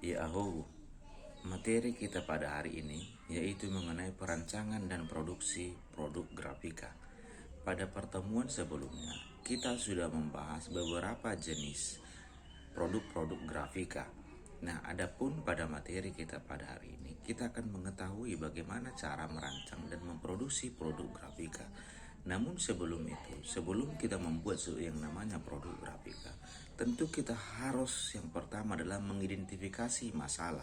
Ya Ahu, materi kita pada hari ini yaitu mengenai perancangan dan produksi produk grafika. Pada pertemuan sebelumnya, kita sudah membahas beberapa jenis produk-produk grafika. Nah, adapun pada materi kita pada hari ini, kita akan mengetahui bagaimana cara merancang dan memproduksi produk grafika. Namun sebelum itu, sebelum kita membuat yang namanya produk grafika, tentu kita harus yang pertama adalah mengidentifikasi masalah.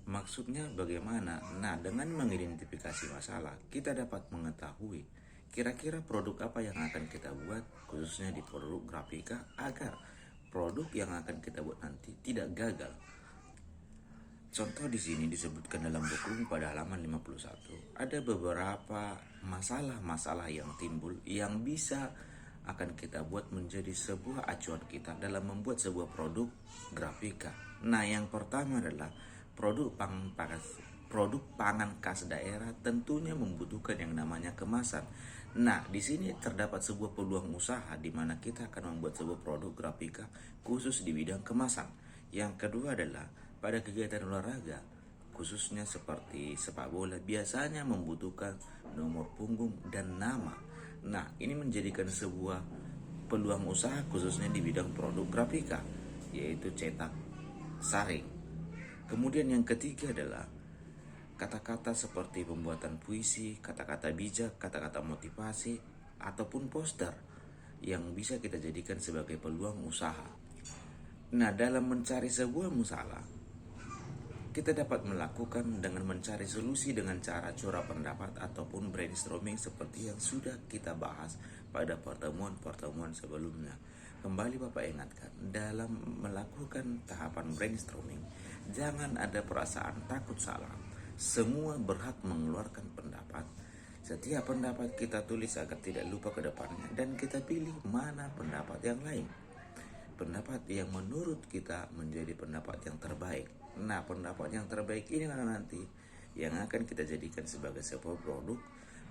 Maksudnya bagaimana? Nah, dengan mengidentifikasi masalah, kita dapat mengetahui kira-kira produk apa yang akan kita buat, khususnya di produk grafika, agar produk yang akan kita buat nanti tidak gagal. Contoh di sini disebutkan dalam buku pada halaman 51, ada beberapa masalah-masalah yang timbul yang bisa akan kita buat menjadi sebuah acuan kita dalam membuat sebuah produk grafika. Nah, yang pertama adalah produk pangan khas daerah tentunya membutuhkan yang namanya kemasan. Nah, di sini terdapat sebuah peluang usaha di mana kita akan membuat sebuah produk grafika khusus di bidang kemasan. Yang kedua adalah pada kegiatan olahraga, khususnya seperti sepak bola, biasanya membutuhkan nomor punggung dan nama. Nah, ini menjadikan sebuah peluang usaha khususnya di bidang produk grafika, yaitu cetak, saring. Kemudian yang ketiga adalah kata-kata seperti pembuatan puisi, kata-kata bijak, kata-kata motivasi, ataupun poster yang bisa kita jadikan sebagai peluang usaha. Nah, dalam mencari sebuah masalah, kita dapat melakukan dengan mencari solusi dengan cara curah pendapat ataupun brainstorming seperti yang sudah kita bahas pada pertemuan-pertemuan sebelumnya. Kembali Bapak ingatkan, dalam melakukan tahapan brainstorming, jangan ada perasaan takut salah. Semua berhak mengeluarkan pendapat. Setiap pendapat kita tulis agar tidak lupa ke depannya dan kita pilih mana pendapat yang lain. Pendapat yang menurut kita menjadi pendapat yang terbaik. Nah, pendapat yang terbaik ini nanti yang akan kita jadikan sebagai sebuah produk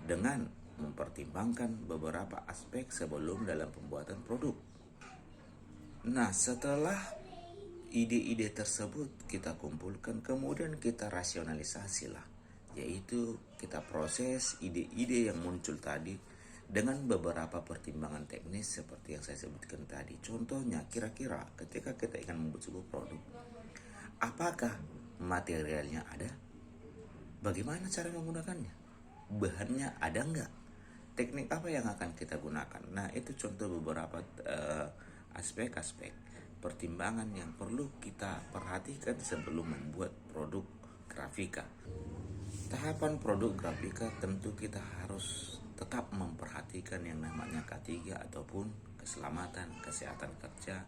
dengan mempertimbangkan beberapa aspek sebelum dalam pembuatan produk. Nah, setelah ide-ide tersebut kita kumpulkan, kemudian kita rasionalisasi lah, yaitu kita proses ide-ide yang muncul tadi dengan beberapa pertimbangan teknis seperti yang saya sebutkan tadi. Contohnya, kira-kira ketika kita ingin membuat sebuah produk, apakah materialnya ada? Bagaimana cara menggunakannya? Bahannya ada nggak? Teknik apa yang akan kita gunakan? Nah, itu contoh beberapa aspek-aspek pertimbangan yang perlu kita perhatikan sebelum membuat produk grafika. Tahapan produk grafika tentu kita harus tetap memperhatikan yang namanya K3 ataupun keselamatan, kesehatan kerja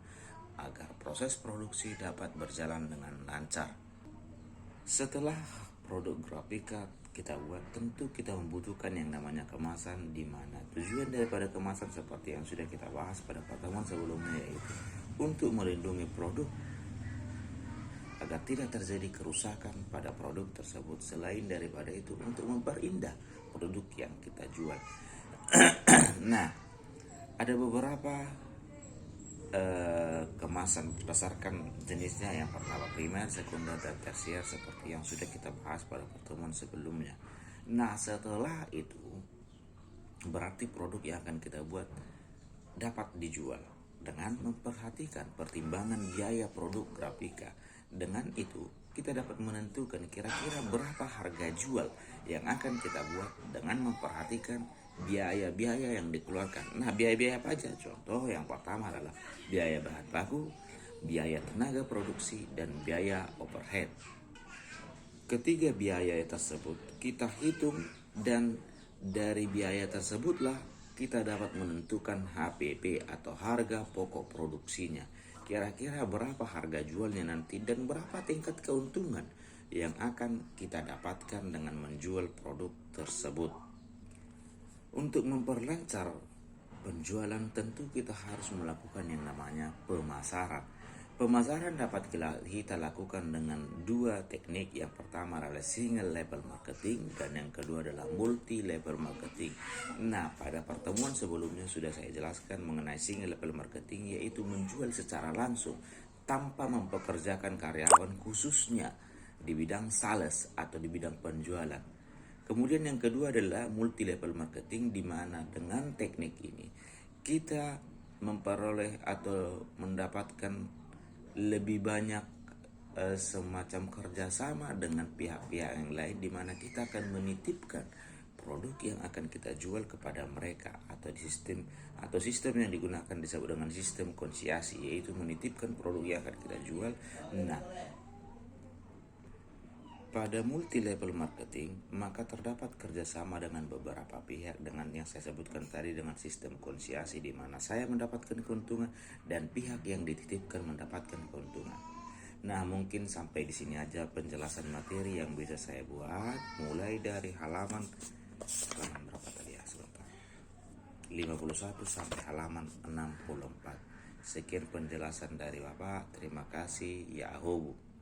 agar proses produksi dapat berjalan dengan lancar. Setelah produk grafika kita buat, tentu kita membutuhkan yang namanya kemasan, di mana tujuan daripada kemasan seperti yang sudah kita bahas pada pertemuan sebelumnya, yaitu untuk melindungi produk agar tidak terjadi kerusakan pada produk tersebut. Selain daripada itu, untuk memperindah produk yang kita jual. Nah, ada beberapa kemasan berdasarkan jenisnya. Yang pertama primer, sekunder, dan tersier seperti yang sudah kita bahas pada pertemuan sebelumnya. Nah, setelah itu berarti produk yang akan kita buat dapat dijual dengan memperhatikan pertimbangan biaya produk grafika. Dengan itu kita dapat menentukan kira-kira berapa harga jual yang akan kita buat dengan memperhatikan biaya-biaya yang dikeluarkan. Nah, biaya-biaya apa aja? Contoh yang pertama adalah biaya bahan baku, biaya tenaga produksi, dan biaya overhead. Ketiga biaya tersebut kita hitung, dan dari biaya tersebutlah kita dapat menentukan HPP atau harga pokok produksinya. Kira-kira berapa harga jualnya nanti dan berapa tingkat keuntungan yang akan kita dapatkan dengan menjual produk tersebut. Untuk memperlancar penjualan tentu kita harus melakukan yang namanya pemasaran. Pemasaran dapat kita lakukan dengan dua teknik. Yang pertama adalah single level marketing dan yang kedua adalah multi level marketing. Nah, pada pertemuan sebelumnya sudah saya jelaskan mengenai single level marketing, yaitu menjual secara langsung tanpa mempekerjakan karyawan khususnya di bidang sales atau di bidang penjualan. Kemudian yang kedua adalah multi level marketing, di mana dengan teknik ini kita memperoleh atau mendapatkan lebih banyak semacam kerjasama dengan pihak-pihak yang lain, di mana kita akan menitipkan produk yang akan kita jual kepada mereka, atau sistem yang digunakan disebut dengan sistem konsiasi, yaitu menitipkan produk yang akan kita jual. Nah, pada multi level marketing maka terdapat kerjasama dengan beberapa pihak dengan yang saya sebutkan tadi, dengan sistem konsiasi, di mana saya mendapatkan keuntungan dan pihak yang dititipkan mendapatkan keuntungan. Nah, mungkin sampai di sini aja penjelasan materi yang bisa saya buat, mulai dari halaman berapa tadi ya, sebentar, 51 sampai halaman 64. Sekian penjelasan dari Bapak. Terima kasih. Yahoo.